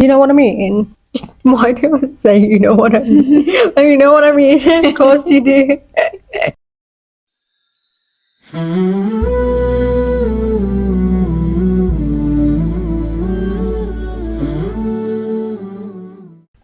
You know what I mean? Why do I say you know what I mean? You know what I mean? Of course you do.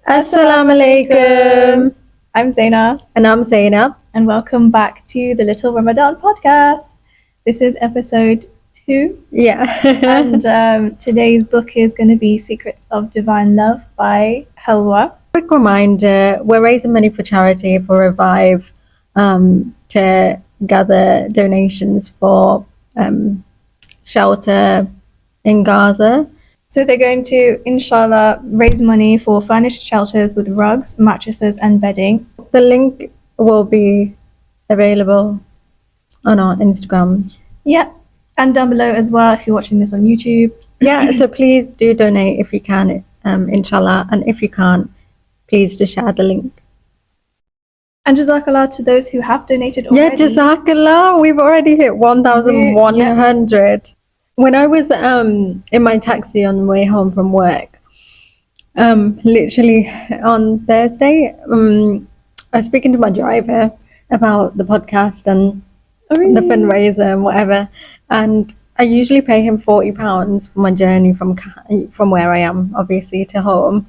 Assalamu alaikum. I'm Zaina. And I'm Zaina. And welcome back to the Little Ramadan podcast. This is episode 2. Yeah. And today's book is going to be Secrets of Divine Love by Helwa. Quick reminder, we're raising money for charity for Revive to gather donations for shelter in Gaza. So they're going to, inshallah, raise money for furnished shelters with rugs, mattresses and bedding. The link will be available on our Instagrams. Yeah, and down below as well if you're watching this on YouTube. Yeah, so please do donate if you can, inshallah. And if you can't, please just share the link. And Jazakallah to those who have donated already. Yeah, Jazakallah. We've already hit 1,100. When I was in my taxi on the way home from work, literally on Thursday, I was speaking to my driver about the podcast and the fundraiser and whatever. And I usually pay him £40 for my journey from where I am, obviously, to home.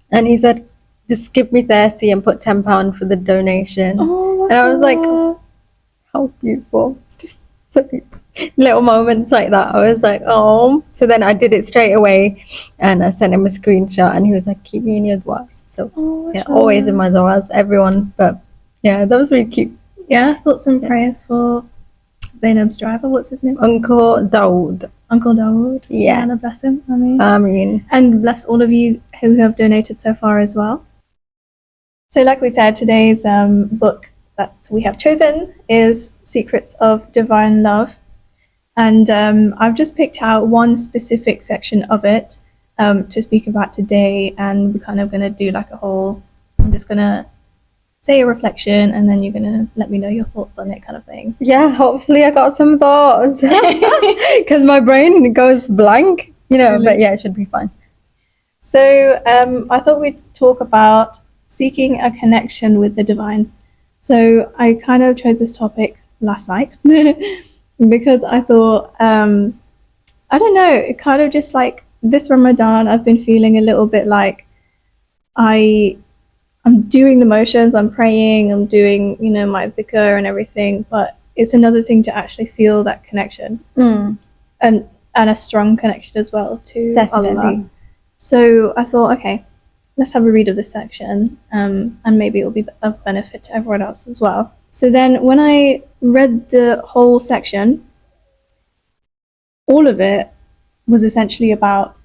And he said, just give me 30 and put £10 for the donation. Oh, and I was like, how beautiful. It's just so beautiful. Little moments like that. I was like, oh. So then I did it straight away and I sent him a screenshot and he was like, keep me in your duas. So yeah, always in my duas, everyone. But yeah, that was really cute. Yeah, thoughts and prayers for Zainab's driver. What's his name? Uncle Dawood. Uncle Dawood. Yeah. And bless him. I mean. And bless all of you who have donated so far as well. So like we said, today's book that we have chosen is Secrets of Divine Love. And I've just picked out one specific section of it to speak about today. And we're kind of going to do like I'm just going to say a reflection and then you're going to let me know your thoughts on it kind of thing. Yeah, hopefully I got some thoughts because my brain goes blank, Really? But yeah, it should be fine. So I thought we'd talk about seeking a connection with the divine. So I kind of chose this topic last night because I thought, I don't know, it kind of just like this Ramadan, I've been feeling a little bit like I'm doing the motions, I'm praying, I'm doing, my dhikr and everything, but it's another thing to actually feel that connection and a strong connection as well to Definitely. Allah. So I thought, okay, let's have a read of this section and maybe it will be of benefit to everyone else as well. So then when I read the whole section, all of it was essentially about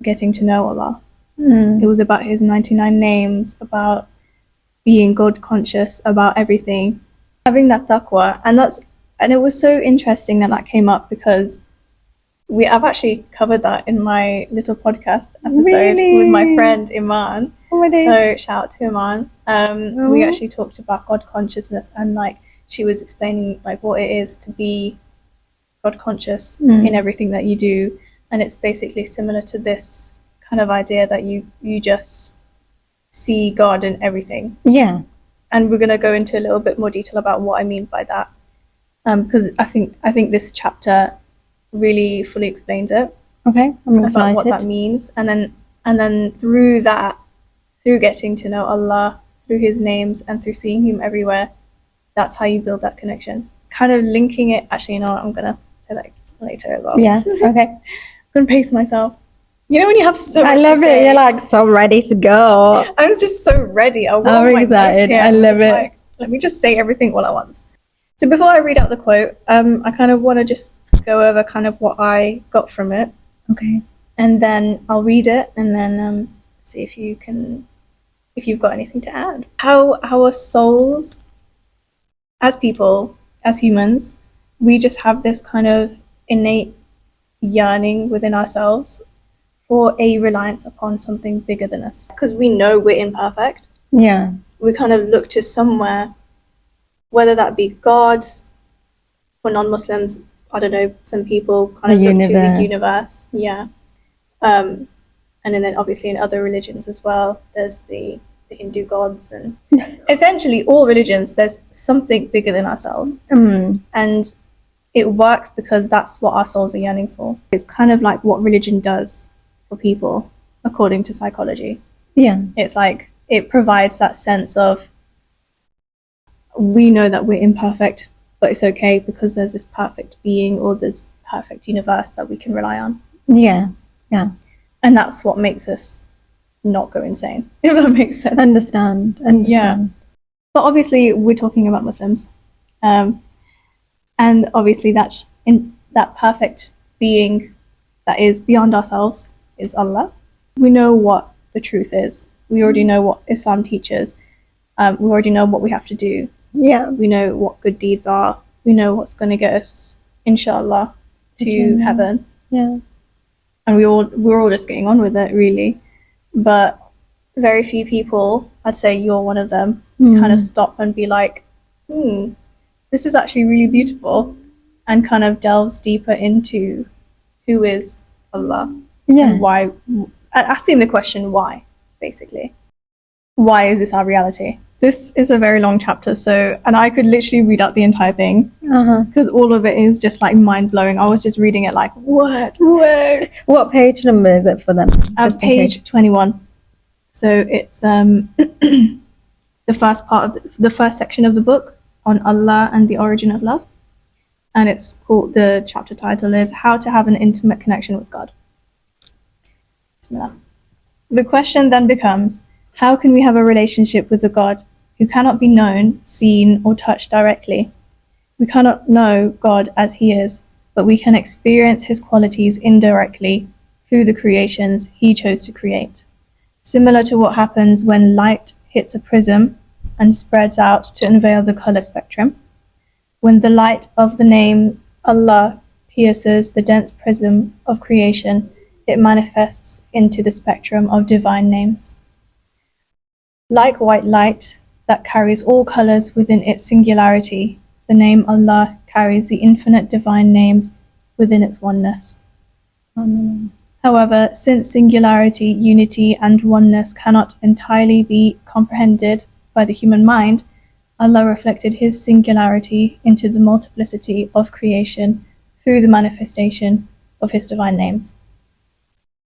getting to know Allah. It was about his 99 names, about being God conscious, about everything, having that taqwa. And it was so interesting that came up because I've actually covered that in my little podcast episode with my friend Iman. Oh my days. So shout out to Iman. We actually talked about God consciousness and she was explaining what it is to be God conscious in everything that you do. And it's basically similar to this kind of idea that you just see God in everything. Yeah. And we're going to go into a little bit more detail about what I mean by that. Because I think this chapter really fully explains it. Okay, I'm excited. About what that means. And then through getting to know Allah, through his names and through seeing him everywhere, that's how you build that connection. Kind of linking it, actually, I'm going to say that later as well. Yeah, okay. I'm going to pace myself. When you have so much I love to say, it. You're like so ready to go. I was just so ready. I'm excited. I love it. Let me just say everything all at once. So before I read out the quote, I kind of want to just go over kind of what I got from it. Okay. And then I'll read it and then see if you've got anything to add. How our souls, as people, as humans, we just have this kind of innate yearning within ourselves for a reliance upon something bigger than us. Because we know we're imperfect. Yeah. We kind of look to somewhere, whether that be God, for non-Muslims, I don't know, some people kind of look to the universe. Yeah. And then obviously in other religions as well, there's the Hindu gods, and essentially all religions, there's something bigger than ourselves. And it works because that's what our souls are yearning for. It's kind of like what religion does for people, according to psychology. Yeah. It's like it provides that sense of, we know that we're imperfect, but it's okay because there's this perfect being or this perfect universe that we can rely on. Yeah. Yeah. And that's what makes us not go insane, if that makes sense. Understand. Yeah. But obviously we're talking about Muslims. And obviously that perfect being that is beyond ourselves is Allah. We know what the truth is. We already know what Islam teaches. We already know what we have to do. Yeah. We know what good deeds are. We know what's going to get us, inshallah, to heaven. Yeah. And we're all just getting on with it, really. But very few people, I'd say you're one of them, kind of stop and be like, this is actually really beautiful, and kind of delves deeper into who is Allah. Yeah. And why, asking the question why, basically. Why is this our reality? This is a very long chapter, and I could literally read out the entire thing, because all of it is just like mind-blowing. I was just reading it like, what? Whoa! What page number is it for them? Page 21. So it's the first part of the first section of the book on Allah and the origin of love. And it's called, the chapter title is How to Have an Intimate Connection with God. Bismillah. The question then becomes, how can we have a relationship with a God who cannot be known, seen, or touched directly? We cannot know God as he is, but we can experience his qualities indirectly through the creations he chose to create. Similar to what happens when light hits a prism and spreads out to unveil the color spectrum. When the light of the name Allah pierces the dense prism of creation, it manifests into the spectrum of divine names. Like white light that carries all colors within its singularity, the name Allah carries the infinite divine names within its oneness. However, since singularity, unity, and oneness cannot entirely be comprehended by the human mind, Allah reflected his singularity into the multiplicity of creation through the manifestation of his divine names.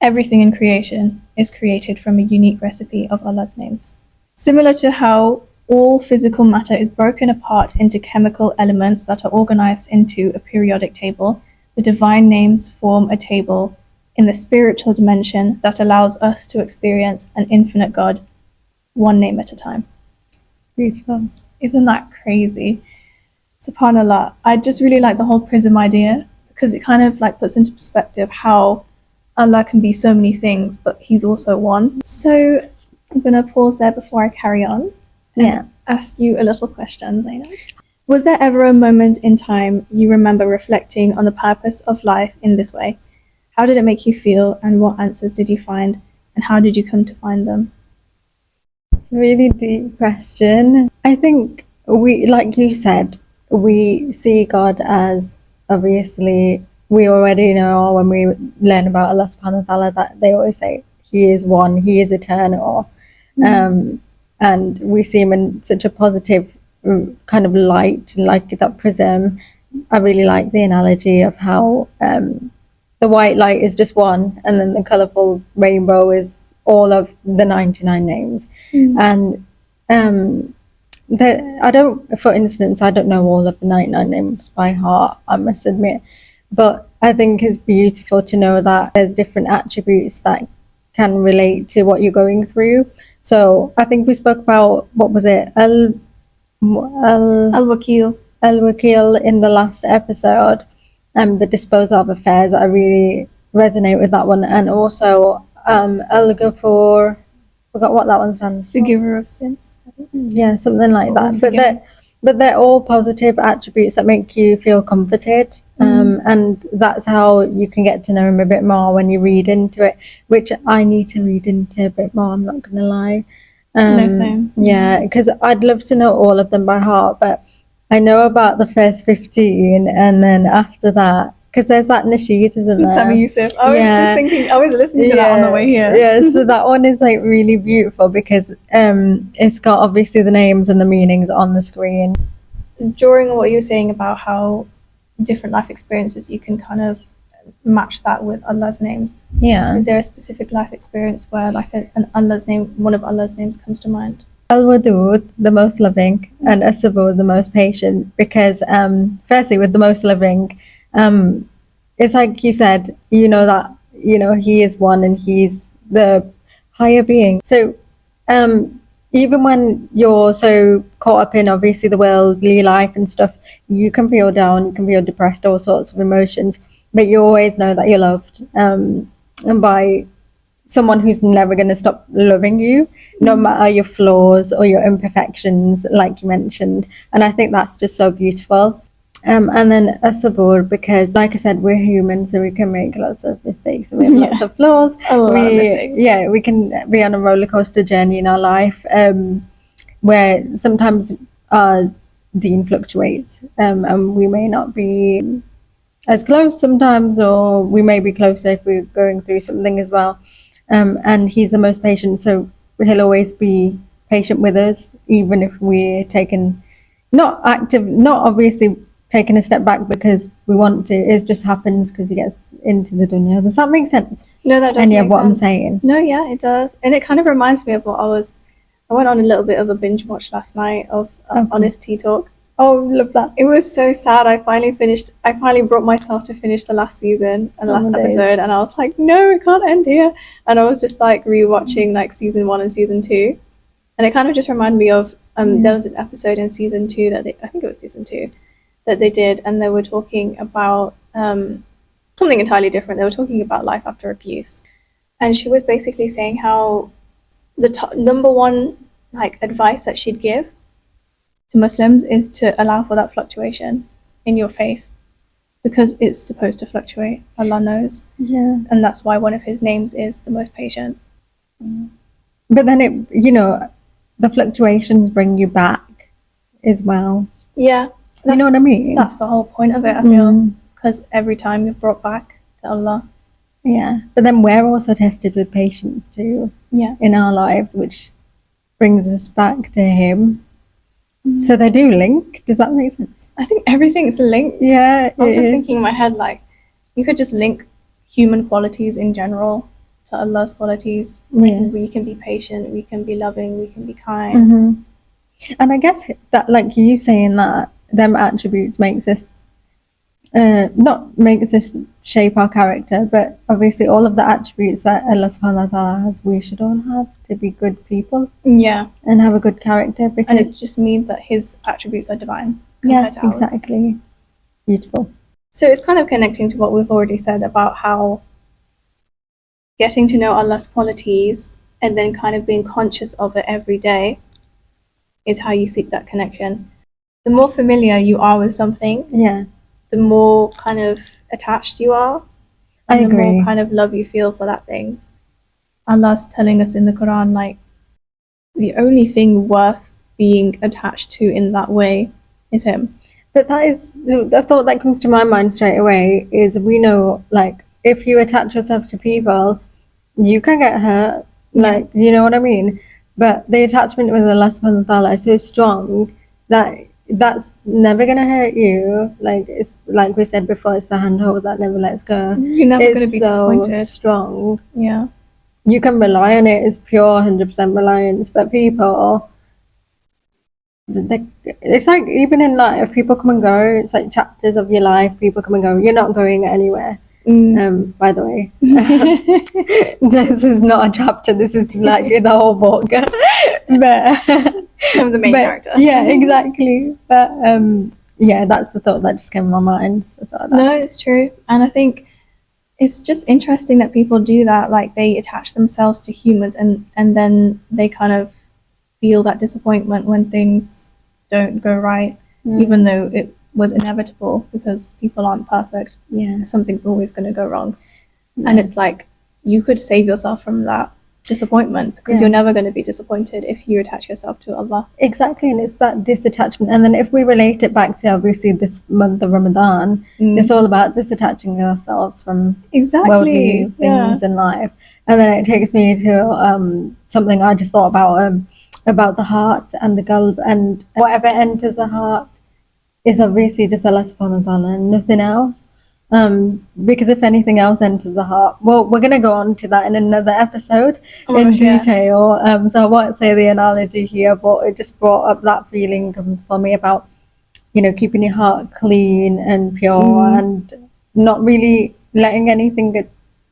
Everything in creation is created from a unique recipe of Allah's names. Similar to how all physical matter is broken apart into chemical elements that are organized into a periodic table, the divine names form a table in the spiritual dimension that allows us to experience an infinite God, one name at a time. Beautiful. Isn't that crazy? SubhanAllah. I just really like the whole prism idea, because it kind of like puts into perspective how Allah can be so many things, but he's also one. So I'm going to pause there before I carry on and ask you a little question, Zainab. Was there ever a moment in time you remember reflecting on the purpose of life in this way? How did it make you feel, and what answers did you find, and how did you come to find them? It's a really deep question. I think we, like you said, we see God as, obviously, we already know when we learn about Allah subhanahu wa ta'ala that they always say he is one, he is eternal. And we see him in such a positive kind of light, like that prism. I really like the analogy of how the white light is just one, and then the colourful rainbow is all of the 99 names. And I don't, for instance, I don't know all of the 99 names by heart, I must admit, but I think it's beautiful to know that there's different attributes that can relate to what you're going through. So I think we spoke about, what was it, Al-Wakil in the last episode, the disposal of affairs. I really resonate with that one. And also Al-Ghafur, forgot what that one stands for. Forgiver of sins. Yeah, something like that. But they're all positive attributes that make you feel comforted. And that's how you can get to know him a bit more when you read into it, which I need to read into a bit more, I'm not going to lie. No, same. Yeah, because I'd love to know all of them by heart, but I know about the first 15, and then after that, because there's that nasheed, isn't there? Sami Yusuf. I was just thinking, I was listening to that on the way here. Yeah, so that one is like really beautiful because it's got obviously the names and the meanings on the screen. During what you were saying about how different life experiences, you can kind of match that with Allah's names. Yeah. Is there a specific life experience where like an Allah's name, one of Allah's names comes to mind? Al-Wadud, the most loving, and As-Sabur, the most patient, because firstly, with the most loving, it's like you said, you know that, you know, he is one and he's the higher being. So even when you're so caught up in obviously the worldly life and stuff, you can feel down, you can feel depressed, all sorts of emotions, but you always know that you're loved, and by someone who's never going to stop loving you, no matter your flaws or your imperfections, like you mentioned. And I think that's just so beautiful. And then As-Sabur, because like I said, we're human, so we can make lots of mistakes and we have lots of flaws. A lot of mistakes. Yeah, we can be on a roller coaster journey in our life, where sometimes our deen fluctuates, and we may not be as close sometimes, or we may be closer if we're going through something as well. And he's the most patient, so he'll always be patient with us, even if we're taking not obviously taking a step back because we want to. It just happens because he gets into the dunya. Does that make sense? No, that does. And yeah, make what sense. I'm saying. No, yeah, it does, and it kind of reminds me of what I went on a little bit of a binge watch last night of Honest Tea Talk. Oh, love that. It was so sad. I finally brought myself to finish the last season and the last episode, and I was like, no, it can't end here. And I was just like rewatching like season 1 and season 2, and it kind of just reminded me of there was this episode in season 2 that I think it was season 2 that they did, and they were talking about something entirely different. They were talking about life after abuse, and she was basically saying how the number one like advice that she'd give to Muslims is to allow for that fluctuation in your faith, because it's supposed to fluctuate. Allah knows. Yeah. And that's why one of his names is the most patient. But then it, you know, the fluctuations bring you back as well. Yeah. You know what I mean? That's the whole point of it, I feel, because every time you're brought back to Allah. Yeah. But then we're also tested with patience too. Yeah. In our lives, which brings us back to him. So they do link. Does that make sense? I think everything's linked. Yeah, I was just thinking in my head, like, you could just link human qualities in general to Allah's qualities. Yeah. We can be patient, we can be loving, we can be kind. And I guess that, like you saying that, them attributes makes us shape our character, but obviously all of the attributes that Allah subhanahu wa ta'ala has, we should all have to be good people. Yeah. And have a good character, because And it just means that his attributes are divine. Yeah, to ours. exactly. It's beautiful. So it's kind of connecting to what we've already said about how getting to know Allah's qualities and then kind of being conscious of it every day is how you seek that connection. The more familiar you are with something, Yeah, the more kind of attached you are, I and the agree. more kind of love you feel for that thing. Allah's telling us in the Quran, like, the only thing worth being attached to in that way is him. But that is the thought that comes to my mind straight away is, we know, like, if you attach yourself to people, you can get hurt. Like, you know what I mean? But the attachment with Allah subhanahu wa ta'ala is so strong that that's never gonna hurt you. Like, it's like we said before, it's the handhold that never lets go. You're never It's going to be so disappointed. strong. Yeah. You can rely on it. It's pure 100% reliance. But people, it's like, even in life, people come and go. It's like chapters of your life. People come and go. You're not going anywhere. By the way, this is not a chapter. This is like the whole book. But I'm the main character. Yeah, exactly. But yeah, that's the thought that just came to my mind. So I thought that. No, it's true. And I think it's just interesting that people do that. Like, they attach themselves to humans and then they kind of feel that disappointment when things don't go right, even though it was inevitable, because people aren't perfect. Yeah. Something's always going to go wrong. And it's like, you could save yourself from that. disappointment, because you're never going to be disappointed if you attach yourself to Allah. Exactly, and it's that disattachment. And then if we relate it back to obviously this month of Ramadan, it's all about disattaching ourselves from worldly things in life. And then it takes me to something I just thought about the heart and the qalb, and whatever enters the heart is obviously just Allah subhanahu wa ta'ala and nothing else. Because if anything else enters the heart, well, we're going to go on to that in another episode in detail. So I won't say the analogy here, but it just brought up that feeling for me about, keeping your heart clean and pure and not really letting anything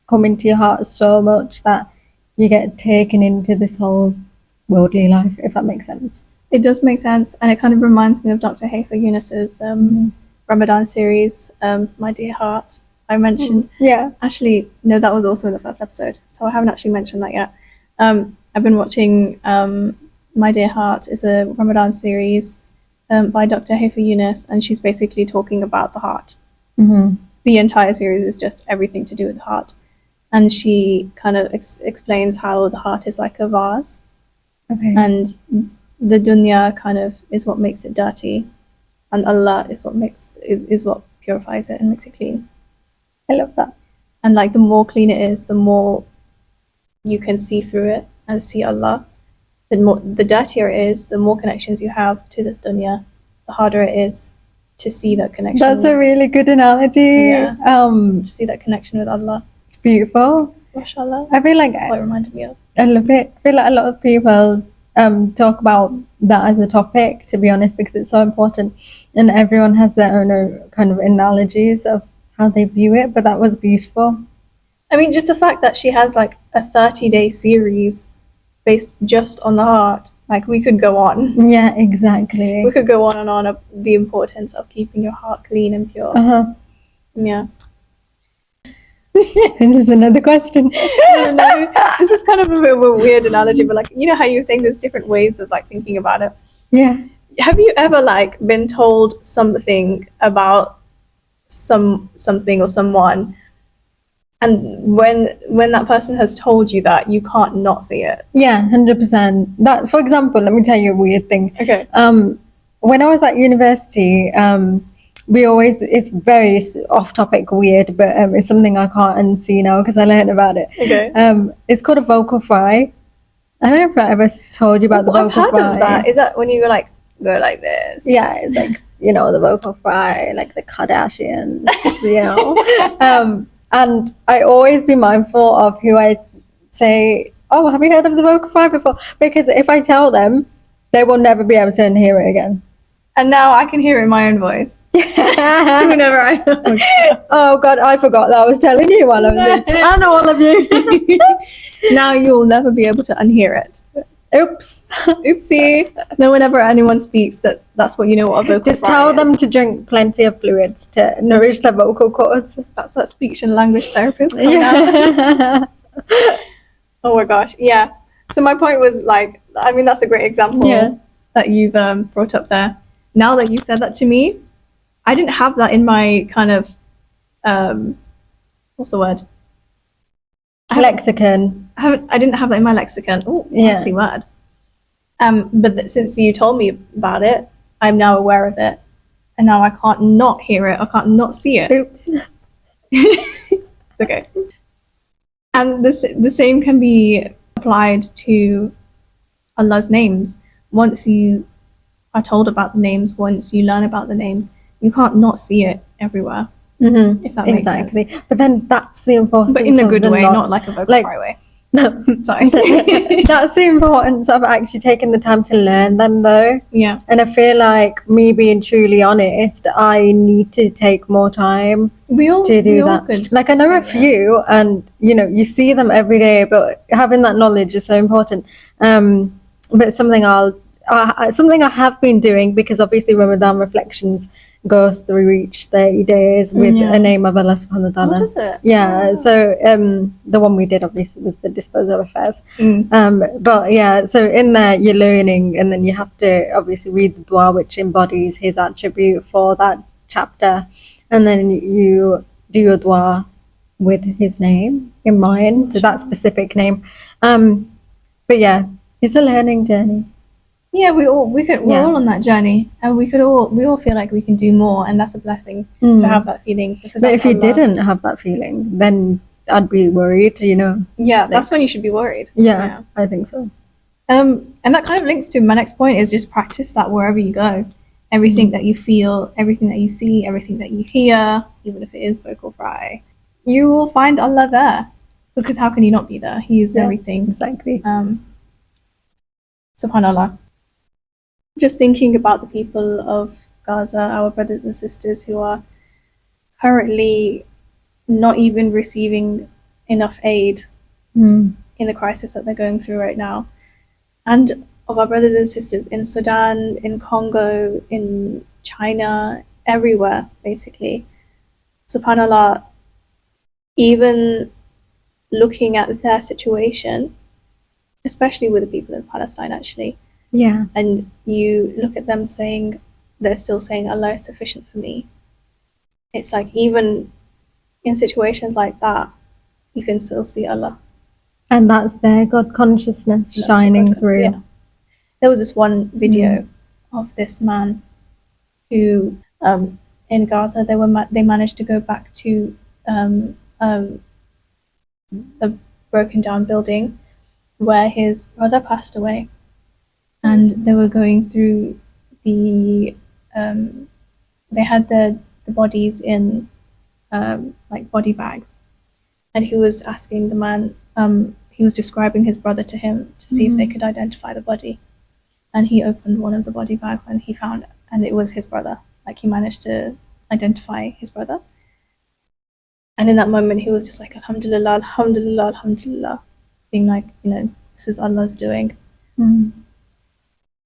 come into your heart so much that you get taken into this whole worldly life, if that makes sense. It does make sense, and it kind of reminds me of Dr. Hayfa Yunus's Ramadan series, My Dear Heart. I mentioned. Actually, no, that was also in the first episode, so I haven't actually mentioned that yet. I've been watching My Dear Heart is a Ramadan series by Dr. Hayfa Yunus, and she's basically talking about the heart. The entire series is just everything to do with the heart, and she kind of explains how the heart is like a vase, and the dunya kind of is what makes it dirty, and Allah is what purifies it and makes it clean. I love that. And like the more clean it is, the more you can see through it and see Allah. The dirtier it is, the more connections you have to this dunya, the harder it is to see that connection. That's a really good analogy. To see that connection with Allah. It's beautiful. MashaAllah. I feel like that's what it reminded me of. I love it. I feel like a lot of people talk about that as a topic, to be honest, because it's so important, and everyone has their own kind of analogies of how they view it, but that was beautiful. I mean, just the fact that she has like a 30-day series based just on the heart, like we could go on. Yeah, exactly. We could go on and on of the importance of keeping your heart clean and pure. Yeah. This is another question. No, this is kind of a bit of a weird analogy, but like, you know how you were saying there's different ways of like thinking about it. Yeah. Have you ever like been told something about something or someone, and when that person has told you that, you can't not see it? Yeah, 100%. That, for example, let me tell you a weird thing. Okay. When I was at university, it's very off topic, weird, but it's something I can't unsee now because I learned about it. Okay. It's called a vocal fry. I don't know if I ever told you about the vocal fry. I've heard of that. Is that when you go like this? Yeah, it's like, the vocal fry, like the Kardashians, and I always be mindful of who I say, oh, have you heard of the vocal fry before? Because if I tell them, they will never be able to hear it again. And now I can hear it in my own voice. Whenever I... Oh, God, I forgot that I was telling you all of this. And all of you. Now you'll never be able to unhear it. Oops. Oopsie. No, whenever anyone speaks, that's what you know what a vocal Just tell them to drink plenty of fluids to nourish their vocal cords. That's that speech and language therapist coming out. Oh my gosh, yeah. So my point was like, I mean, that's a great example that you've brought up there. Now that you said that to me, I didn't have that in my kind of, what's the word? Lexicon. I didn't have that in my lexicon. Oh, fancy word. But since you told me about it, I'm now aware of it. And now I can't not hear it. I can't not see it. Oops. It's okay. And the same can be applied to Allah's names. Once you are told about the names, once you learn about the names, you can't not see it everywhere. Mm-hmm. If that makes sense. But then that's the importance. But in a good way, not like a vocal fry way. No, sorry. That's the importance of actually taking the time to learn them, though. Yeah. And I feel like me being truly honest, I need to take more time to do that. Like I know a few, and you see them every day, but having that knowledge is so important. But something I have been doing, because obviously Ramadan reflections goes through each 30 days with a name of Allah subhanahu wa ta'ala. What is it? Yeah, so the one we did obviously was the disposal of affairs. But yeah, so in there you're learning, and then you have to obviously read the dua, which embodies his attribute for that chapter, and then you do your dua with his name in mind, that specific name. And But yeah, it's a learning journey. Yeah, we're Yeah. all on that journey, and we all feel like we can do more, and that's a blessing to have that feeling. Because But that's if you Allah. didn't have that feeling, then I'd be worried, you know. Yeah, that's when you should be worried. Yeah, I think so. And that kind of links to my next point is just practice that wherever you go. Everything that you feel, everything that you see, everything that you hear, even if it is vocal fry, you will find Allah there. Because how can you not be there? He is everything. Exactly. SubhanAllah. Just thinking about the people of Gaza, our brothers and sisters who are currently not even receiving enough aid in the crisis that they're going through right now. And of our brothers and sisters in Sudan, in Congo, in China, everywhere, basically. SubhanAllah, even looking at their situation, especially with the people in Palestine, actually, Yeah. and you look at them saying, they're still saying, Allah is sufficient for me. It's like, even in situations like that, you can still see Allah. And that's their God consciousness shining through. Yeah. There was this one video of this man who, in Gaza, they managed to go back to a broken down building where his brother passed away, and they were going through the they had the bodies in like body bags, and he was asking the man, he was describing his brother to him to see if they could identify the body, and he opened one of the body bags and he found, and it was his brother. Like, he managed to identify his brother, and in that moment he was just like, Alhamdulillah, Alhamdulillah, Alhamdulillah, being like, you know, this is Allah's doing.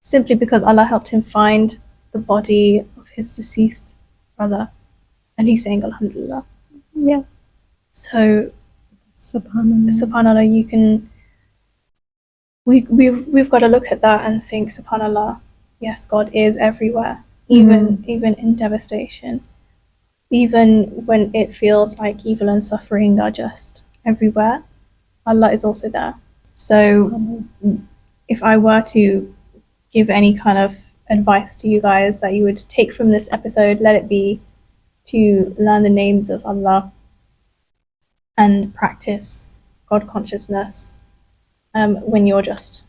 Simply because Allah helped him find the body of his deceased brother, and he's saying Alhamdulillah. Yeah. So SubhanAllah. you can, we've got to look at that and think, SubhanAllah, yes, God is everywhere, even in devastation, even when it feels like evil and suffering are just everywhere, Allah is also there. So if I were to give any kind of advice to you guys that you would take from this episode, let it be to learn the names of Allah and practice God consciousness when you're just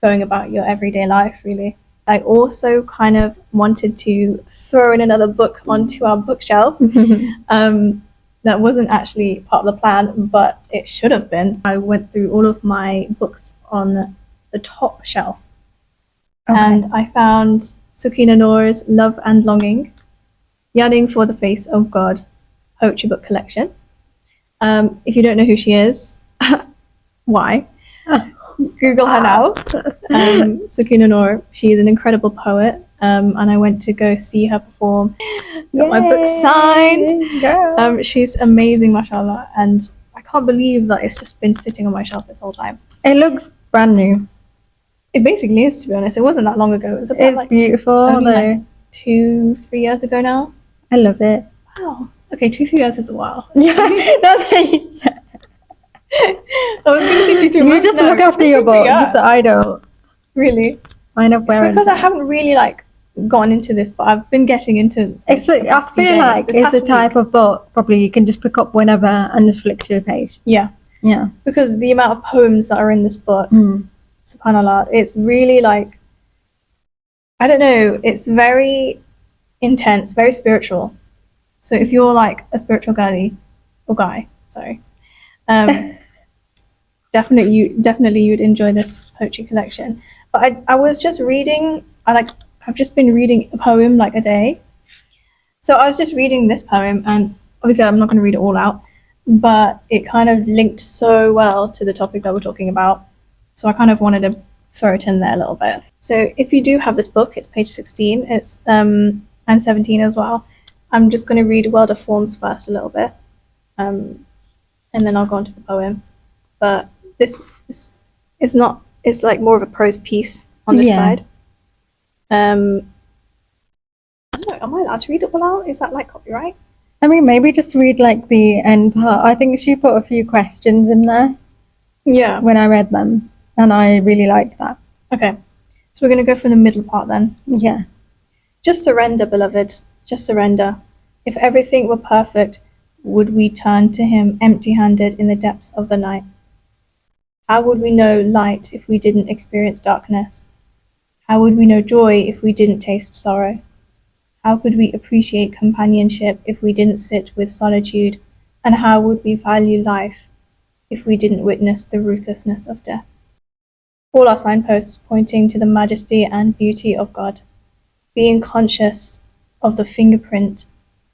going about your everyday life, really. I also kind of wanted to throw in another book onto our bookshelf. That wasn't actually part of the plan, but it should have been. I went through all of my books on the top shelf, and I found Sukina Noor's Love and Longing, Yearning for the Face of God poetry book collection. If you don't know who she is, why? Google her now. Sukina Noor, she is an incredible poet, and I went to go see her perform. Got my book signed. She's amazing, mashallah, and I can't believe that it's just been sitting on my shelf this whole time. It looks brand new. It basically is, to be honest. It wasn't that long ago. It was about beautiful, only though. Like 2-3 years ago now. I love it. Wow. Okay, 2-3 years is a while. Yeah, no, thanks. I was going to say 2-3 months. You just look after your books. I don't. Really? Mine are It's because I haven't really gone into this, but I've been getting into this. I feel like it's a type of book probably you can just pick up whenever and just flick to a page. Yeah. Because the amount of poems that are in this book, SubhanAllah, it's really I don't know, it's very intense, very spiritual. So if you're like a spiritual girly or guy, sorry, definitely you'd enjoy this poetry collection. But I was just reading, I've just been reading a poem a day. So I was just reading this poem, and obviously I'm not going to read it all out, but it kind of linked so well to the topic that we're talking about. So I kind of wanted to throw it in there a little bit. So if you do have this book, it's page 16, it's and 17 as well. I'm just going to read World of Forms first a little bit, and then I'll go on to the poem. But this is not, it's more of a prose piece on this side. I don't know, am I allowed to read it all out? Is that copyright? I mean, maybe just read the end part. I think she put a few questions in there. Yeah. When I read them. And I really like that. Okay, so we're going to go for the middle part then. Yeah. Just surrender, beloved. Just surrender. If everything were perfect, would we turn to him empty-handed in the depths of the night? How would we know light if we didn't experience darkness? How would we know joy if we didn't taste sorrow? How could we appreciate companionship if we didn't sit with solitude? And how would we value life if we didn't witness the ruthlessness of death? All are signposts pointing to the majesty and beauty of God. Being conscious of the fingerprint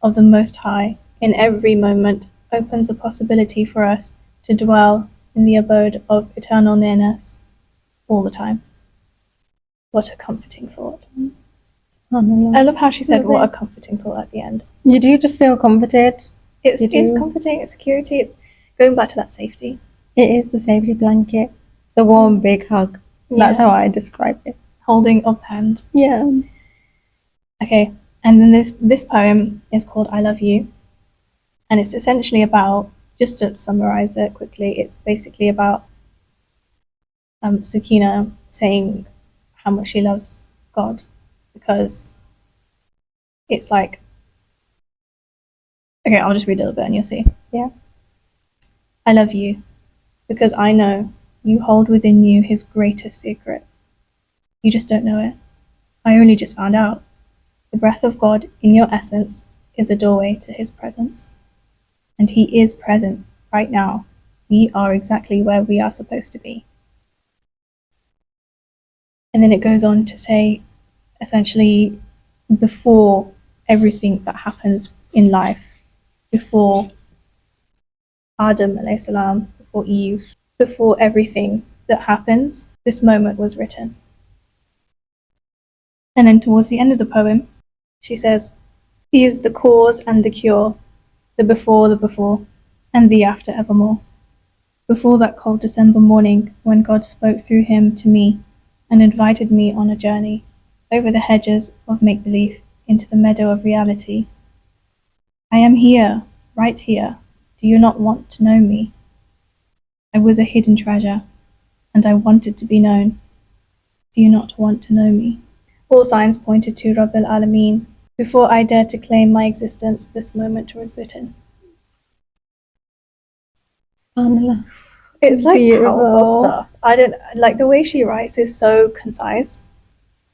of the Most High in every moment opens a possibility for us to dwell in the abode of eternal nearness all the time. What a comforting thought. I love how she said, what a comforting thought at the end. You do just feel comforted. It's comforting, it's security, it's going back to that safety. It is the safety blanket, the warm, big hug. That's how I describe it. Holding of the hand. Yeah. Okay, and then this poem is called I Love You. And it's essentially about, just to summarize it quickly, it's basically about Sukina saying how much she loves God, because it's like, okay, I'll just read a little bit and you'll see. Yeah. I love you because I know you hold within you his greatest secret. You just don't know it. I only just found out. The breath of God in your essence is a doorway to his presence. And he is present right now. We are exactly where we are supposed to be. And then it goes on to say, essentially, before everything that happens in life, before Adam alayhi salam, before Eve, before everything that happens, this moment was written. And then towards the end of the poem, she says, he is the cause and the cure, the before, and the after evermore. Before that cold December morning, when God spoke through him to me and invited me on a journey over the hedges of make-believe into the meadow of reality. I am here, right here. Do you not want to know me? I was a hidden treasure, and I wanted to be known. Do you not want to know me? All signs pointed to Rabbil Alameen. Before I dared to claim my existence, this moment was written. It's like beautiful. powerful stuff. I don't like the way she writes is so concise.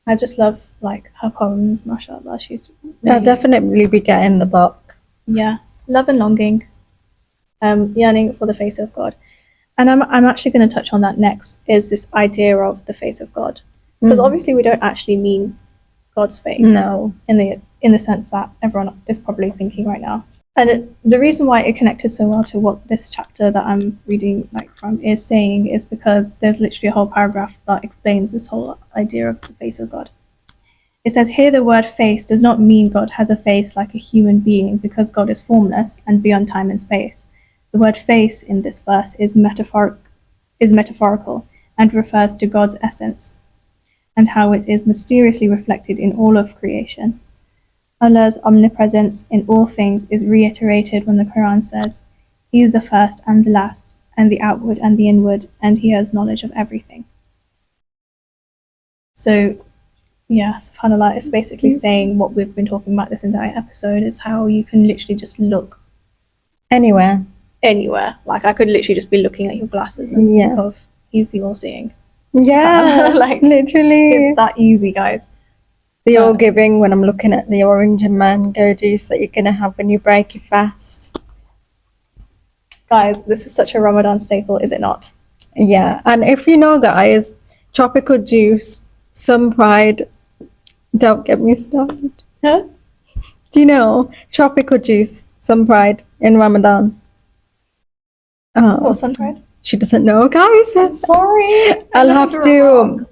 I just love like her poems, mashallah. She's I'll definitely be getting the book. Yeah, love and longing, yearning for the face of God, and I'm actually going to touch on that next. Is this idea of the face of God? Because obviously we don't actually mean God's face. No. In the sense that everyone is probably thinking right now. And the reason why it connected so well to what this chapter that I'm reading from is saying is because there's literally a whole paragraph that explains this whole idea of the face of God. It says, here the word face does not mean God has a face like a human being because God is formless and beyond time and space. The word face in this verse is metaphorical and refers to God's essence and how it is mysteriously reflected in all of creation. Allah's omnipresence in all things is reiterated when the Quran says, he is the first and the last, and the outward and the inward, and he has knowledge of everything. So, yeah, subhanAllah, it's basically saying what we've been talking about this entire episode is how you can literally just look anywhere. Like I could literally just be looking at your glasses and think of, he's the all-seeing. Yeah, like literally. It's that easy, guys. The all giving when I'm looking at the orange and mango juice that you're going to have when you break your fast. Guys, this is such a Ramadan staple, is it not? Yeah, and if you know, guys, tropical juice, sun pride, don't get me started. Huh? Do you know tropical juice, sun pride in Ramadan? Oh, what, sun pride? She doesn't know, guys. Sorry. I'll have to.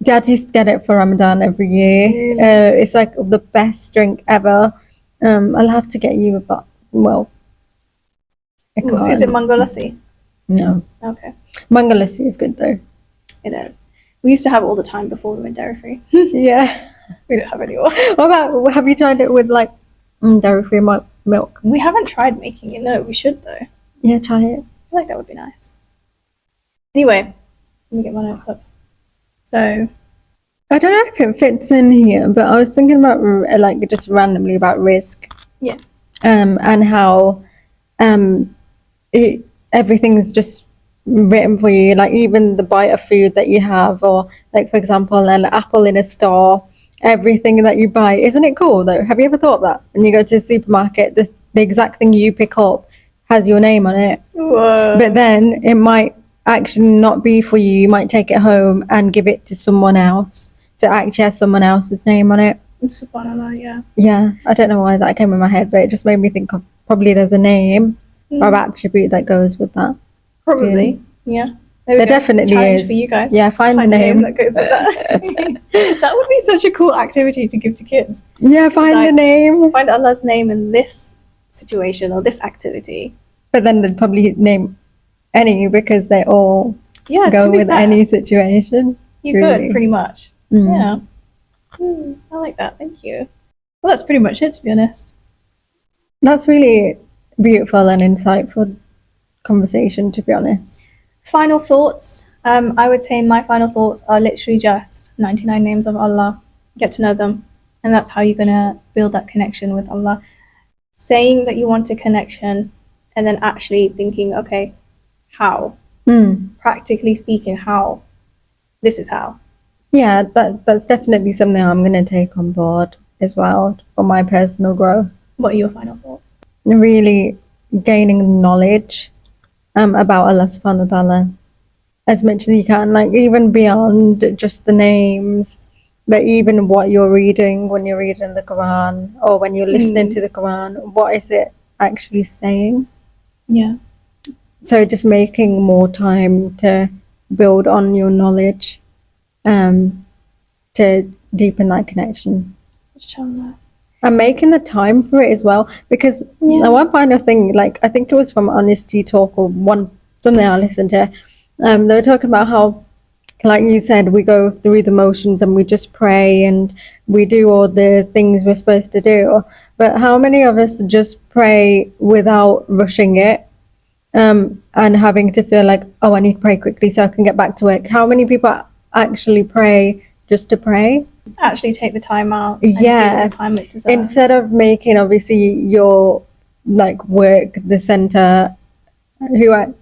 Dad used to get it for Ramadan every year. Really? It's like the best drink ever. I'll have to get you a bottle. Well, is it mango lassi? No. Okay. Mango lassi is good though. It is. We used to have it all the time before we went dairy free. Yeah. We don't have it anymore. What about, have you tried it with like dairy free milk? We haven't tried making it. No, we should though. Yeah, try it. I feel like that would be nice. Anyway, Let me get my notes up. So, I don't know if it fits in here, but I was thinking about like just randomly about risk. yeah. And how everything's just written for you, like even the bite of food that you have, or like for example an apple in a store, everything that you buy. Isn't it cool though? Have you ever thought that when you go to the supermarket, the exact thing you pick up has your name on it? Whoa. But then it might actually not be for you. You might take it home and give it to someone else, so it actually has someone else's name on it. Subhanallah, yeah. Yeah, I don't know why that came in my head, but it just made me think of probably there's a name or attribute that goes with that. Probably, yeah. There we There go. definitely Challenge is. for you guys. Yeah, find the a name. that goes with that. That would be such a cool activity to give to kids. Yeah, find the Like, name. Find Allah's name in this situation or this activity. But then they'd probably name any because they all Yeah, to go be with fair, any situation. you really. could pretty much. Yeah. I like that. Thank you. Well, that's pretty much it, to be honest. That's really beautiful and insightful conversation, to be honest. Final thoughts. I would say my final thoughts are literally just 99 names of Allah. Get to know them. And that's how you're going to build that connection with Allah. Saying that you want a connection and then actually thinking, okay, how? Practically speaking, how? This is how. Yeah, that's definitely something I'm going to take on board as well for my personal growth. What are your final thoughts? Really gaining knowledge about Allah subhanahu wa ta'ala as much as you can, like even beyond just the names, but even what you're reading when you're reading the Quran or when you're listening to the Quran, what is it actually saying? Yeah. So just making more time to build on your knowledge, to deepen that connection. Inshallah. And making the time for it as well, because one final thing, like I think it was from Honesty Talk or something I listened to, they were talking about how, like you said, we go through the motions and we just pray and we do all the things we're supposed to do, but how many of us just pray without rushing it, and having to feel like, oh, I need to pray quickly so I can get back to work? How many people actually pray just to pray? Actually take the time out and Yeah, give it the time it deserves. instead of making obviously your like work the center.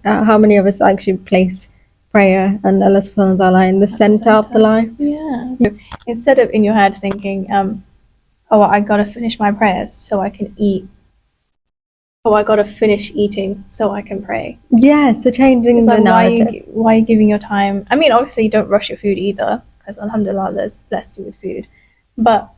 How many of us actually place prayer and Allah subhanahu wa ta'ala in the center of the life? Yeah. Instead of in your head thinking, oh, I gotta finish my prayers so I can eat. Oh, I gotta finish eating so I can pray. Yeah, so changing It's the like, narrative. why are you giving your time? I mean, obviously you don't rush your food either, because alhamdulillah Allah's blessed you with food. But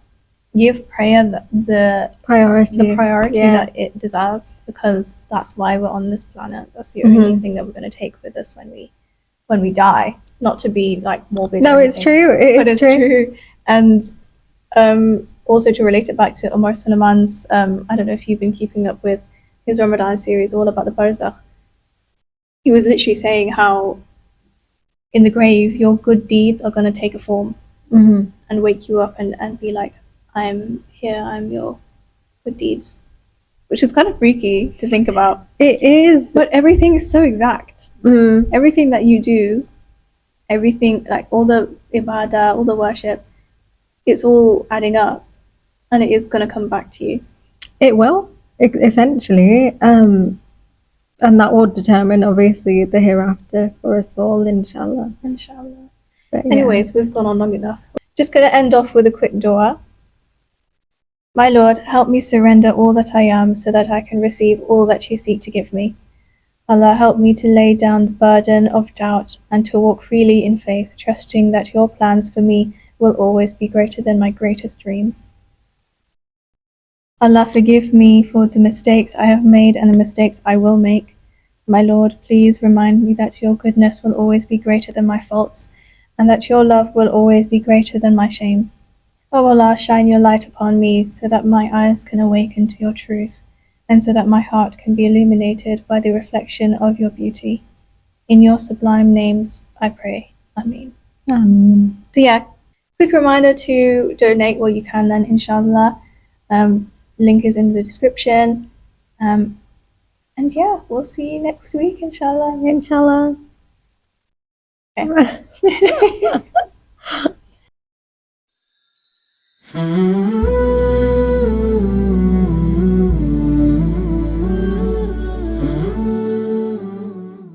give prayer the Priority. that it deserves, because that's why we're on this planet. That's the only thing that we're going to take with us when we die. Not to be like morbid. No, it's true. It's true. And also to relate it back to Omar Sulaiman's, I don't know if you've been keeping up with his Ramadan series all about the barzakh. He was literally saying how in the grave your good deeds are going to take a form and wake you up and be like, I'm here, I'm your good deeds. Which is kind of freaky to think about. It is. But everything is so exact. Everything that you do, everything, like all the ibadah, all the worship, it's all adding up. And it is going to come back to you. It will, essentially. And that will determine, obviously, the hereafter for us all, inshallah. Inshallah. But, anyways, we've gone on long enough. Just going to end off with a quick dua. My Lord, help me surrender all that I am so that I can receive all that you seek to give me. Allah, help me to lay down the burden of doubt and to walk freely in faith, trusting that your plans for me will always be greater than my greatest dreams. Allah, forgive me for the mistakes I have made and the mistakes I will make. My Lord, please remind me that your goodness will always be greater than my faults, and that your love will always be greater than my shame. O Allah, shine your light upon me so that my eyes can awaken to your truth, and so that my heart can be illuminated by the reflection of your beauty. In your sublime names, I pray. Ameen. Ameen. So yeah, quick reminder to donate what you can then, inshallah. Link is in the description. And yeah, we'll see you next week, inshallah. Inshallah. Okay.